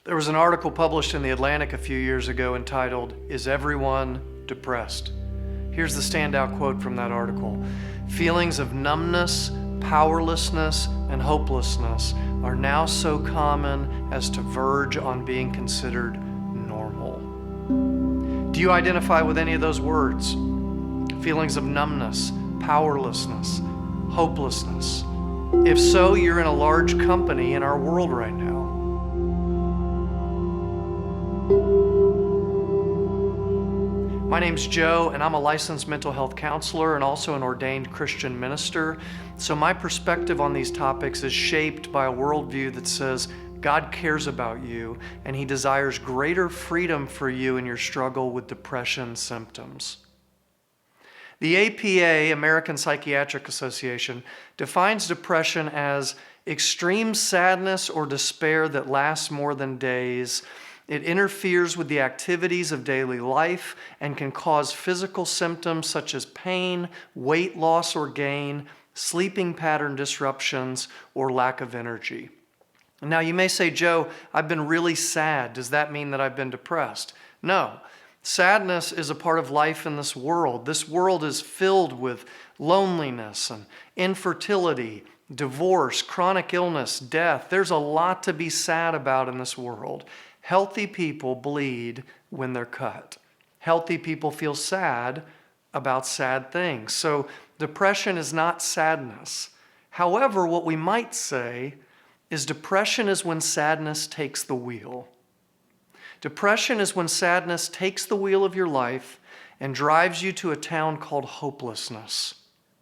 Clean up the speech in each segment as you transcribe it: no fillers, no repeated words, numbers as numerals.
There was an article published in The Atlantic a few years ago entitled, "Is Everyone Depressed?" Here's the standout quote from that article. "Feelings of numbness, powerlessness, and hopelessness are now so common as to verge on being considered normal." Do you identify with any of those words? Feelings of numbness, powerlessness, hopelessness. If so, you're in a large company in our world right now. My name's Joe, and I'm a licensed mental health counselor and also an ordained Christian minister. So my perspective on these topics is shaped by a worldview that says God cares about you and He desires greater freedom for you in your struggle with depression symptoms. The APA, American Psychiatric Association, defines depression as extreme sadness or despair that lasts more than days. It interferes with the activities of daily life and can cause physical symptoms such as pain, weight loss or gain, sleeping pattern disruptions, or lack of energy. Now you may say, "Joe, I've been really sad. Does that mean that I've been depressed?" No. Sadness is a part of life in this world. This world is filled with loneliness and infertility, divorce, chronic illness, death. There's a lot to be sad about in this world. Healthy people bleed when they're cut. Healthy people feel sad about sad things. So depression is not sadness. However, what we might say is depression is when sadness takes the wheel. Depression is when sadness takes the wheel of your life and drives you to a town called hopelessness,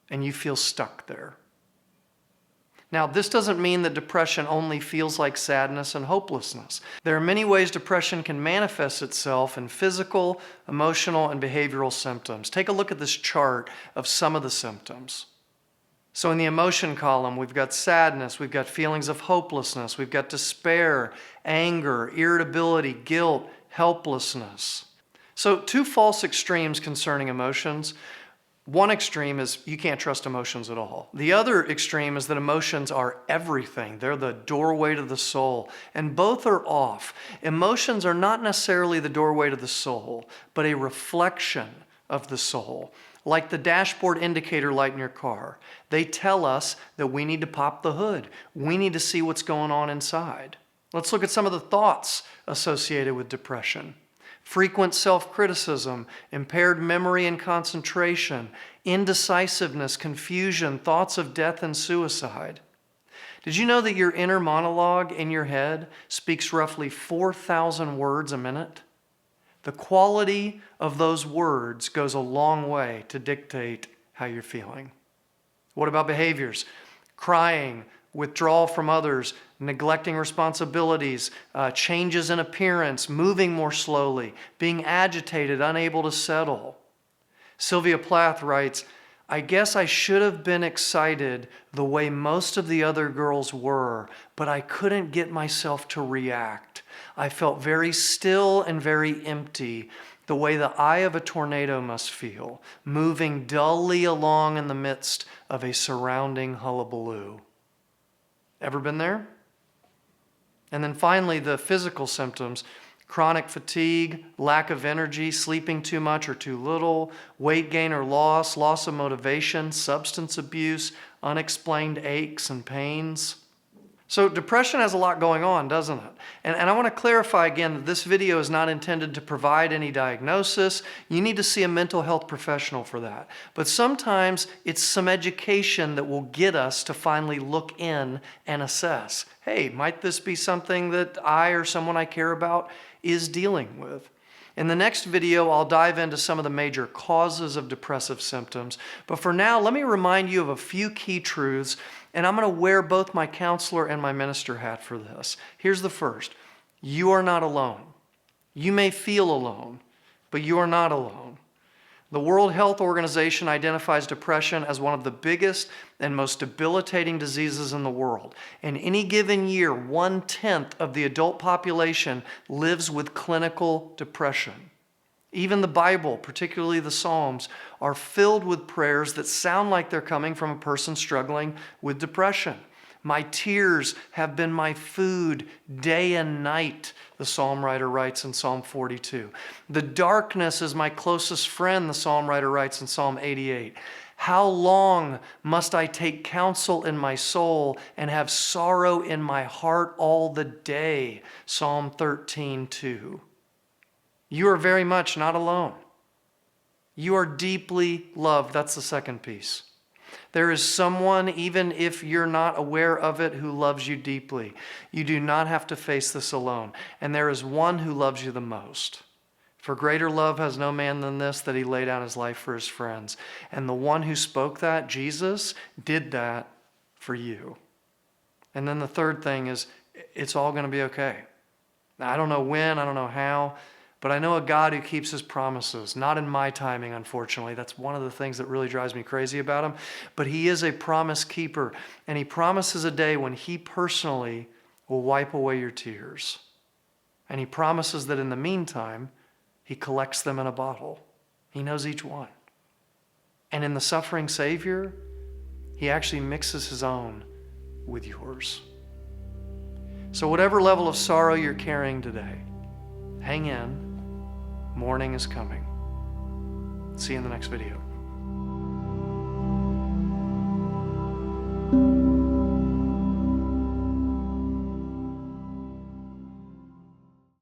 and you feel stuck there. Now, this doesn't mean that depression only feels like sadness and hopelessness. There are many ways depression can manifest itself in physical, emotional, and behavioral symptoms. Take a look at this chart of some of the symptoms. So in the emotion column, we've got sadness, we've got feelings of hopelessness, we've got despair, anger, irritability, guilt, helplessness. So two false extremes concerning emotions. One extreme is you can't trust emotions at all. The other extreme is that emotions are everything. They're the doorway to the soul, and both are off. Emotions are not necessarily the doorway to the soul, but a reflection of the soul. Like the dashboard indicator light in your car. They tell us that we need to pop the hood. We need to see what's going on inside. Let's look at some of the thoughts associated with depression. Frequent self-criticism, impaired memory and concentration, indecisiveness, confusion, thoughts of death and suicide. Did you know that your inner monologue in your head speaks roughly 4,000 words a minute? The quality of those words goes a long way to dictate how you're feeling. What about behaviors? Crying, withdrawal from others, neglecting responsibilities, changes in appearance, moving more slowly, being agitated, unable to settle. Sylvia Plath writes, "I guess I should have been excited the way most of the other girls were, but I couldn't get myself to react. I felt very still and very empty, the way the eye of a tornado must feel, moving dully along in the midst of a surrounding hullabaloo." Ever been there? And then finally, the physical symptoms: chronic fatigue, lack of energy, sleeping too much or too little, weight gain or loss, loss of motivation, substance abuse, unexplained aches and pains. So depression has a lot going on, doesn't it? And I want to clarify again that this video is not intended to provide any diagnosis. You need to see a mental health professional for that. But sometimes it's some education that will get us to finally look in and assess. Hey, might this be something that I or someone I care about is dealing with? In the next video, I'll dive into some of the major causes of depressive symptoms. But for now, let me remind you of a few key truths, and I'm going to wear both my counselor and my minister hat for this. Here's the first. You are not alone. You may feel alone, but you are not alone. The World Health Organization identifies depression as one of the biggest and most debilitating diseases in the world. In any given year, 1/10 of the adult population lives with clinical depression. Even the Bible, particularly the Psalms, are filled with prayers that sound like they're coming from a person struggling with depression. My tears have been my food day and night, the psalm writer writes in Psalm 42. The darkness is my closest friend, the psalm writer writes in Psalm 88. How long must I take counsel in my soul and have sorrow in my heart all the day? Psalm 13:2. You are very much not alone. You are deeply loved. That's the second piece. There is someone, even if you're not aware of it, who loves you deeply. You do not have to face this alone. And there is one who loves you the most. For greater love has no man than this, that he lay down his life for his friends. And the one who spoke that, Jesus, did that for you. And then the third thing is, it's all going to be okay. Now, I don't know when, I don't know how, but I know a God who keeps his promises. Not in my timing, unfortunately. That's one of the things that really drives me crazy about him. But he is a promise keeper. And he promises a day when he personally will wipe away your tears. And he promises that in the meantime, he collects them in a bottle. He knows each one. And in the suffering Savior, he actually mixes his own with yours. So whatever level of sorrow you're carrying today, hang in. Morning is coming. See you in the next video.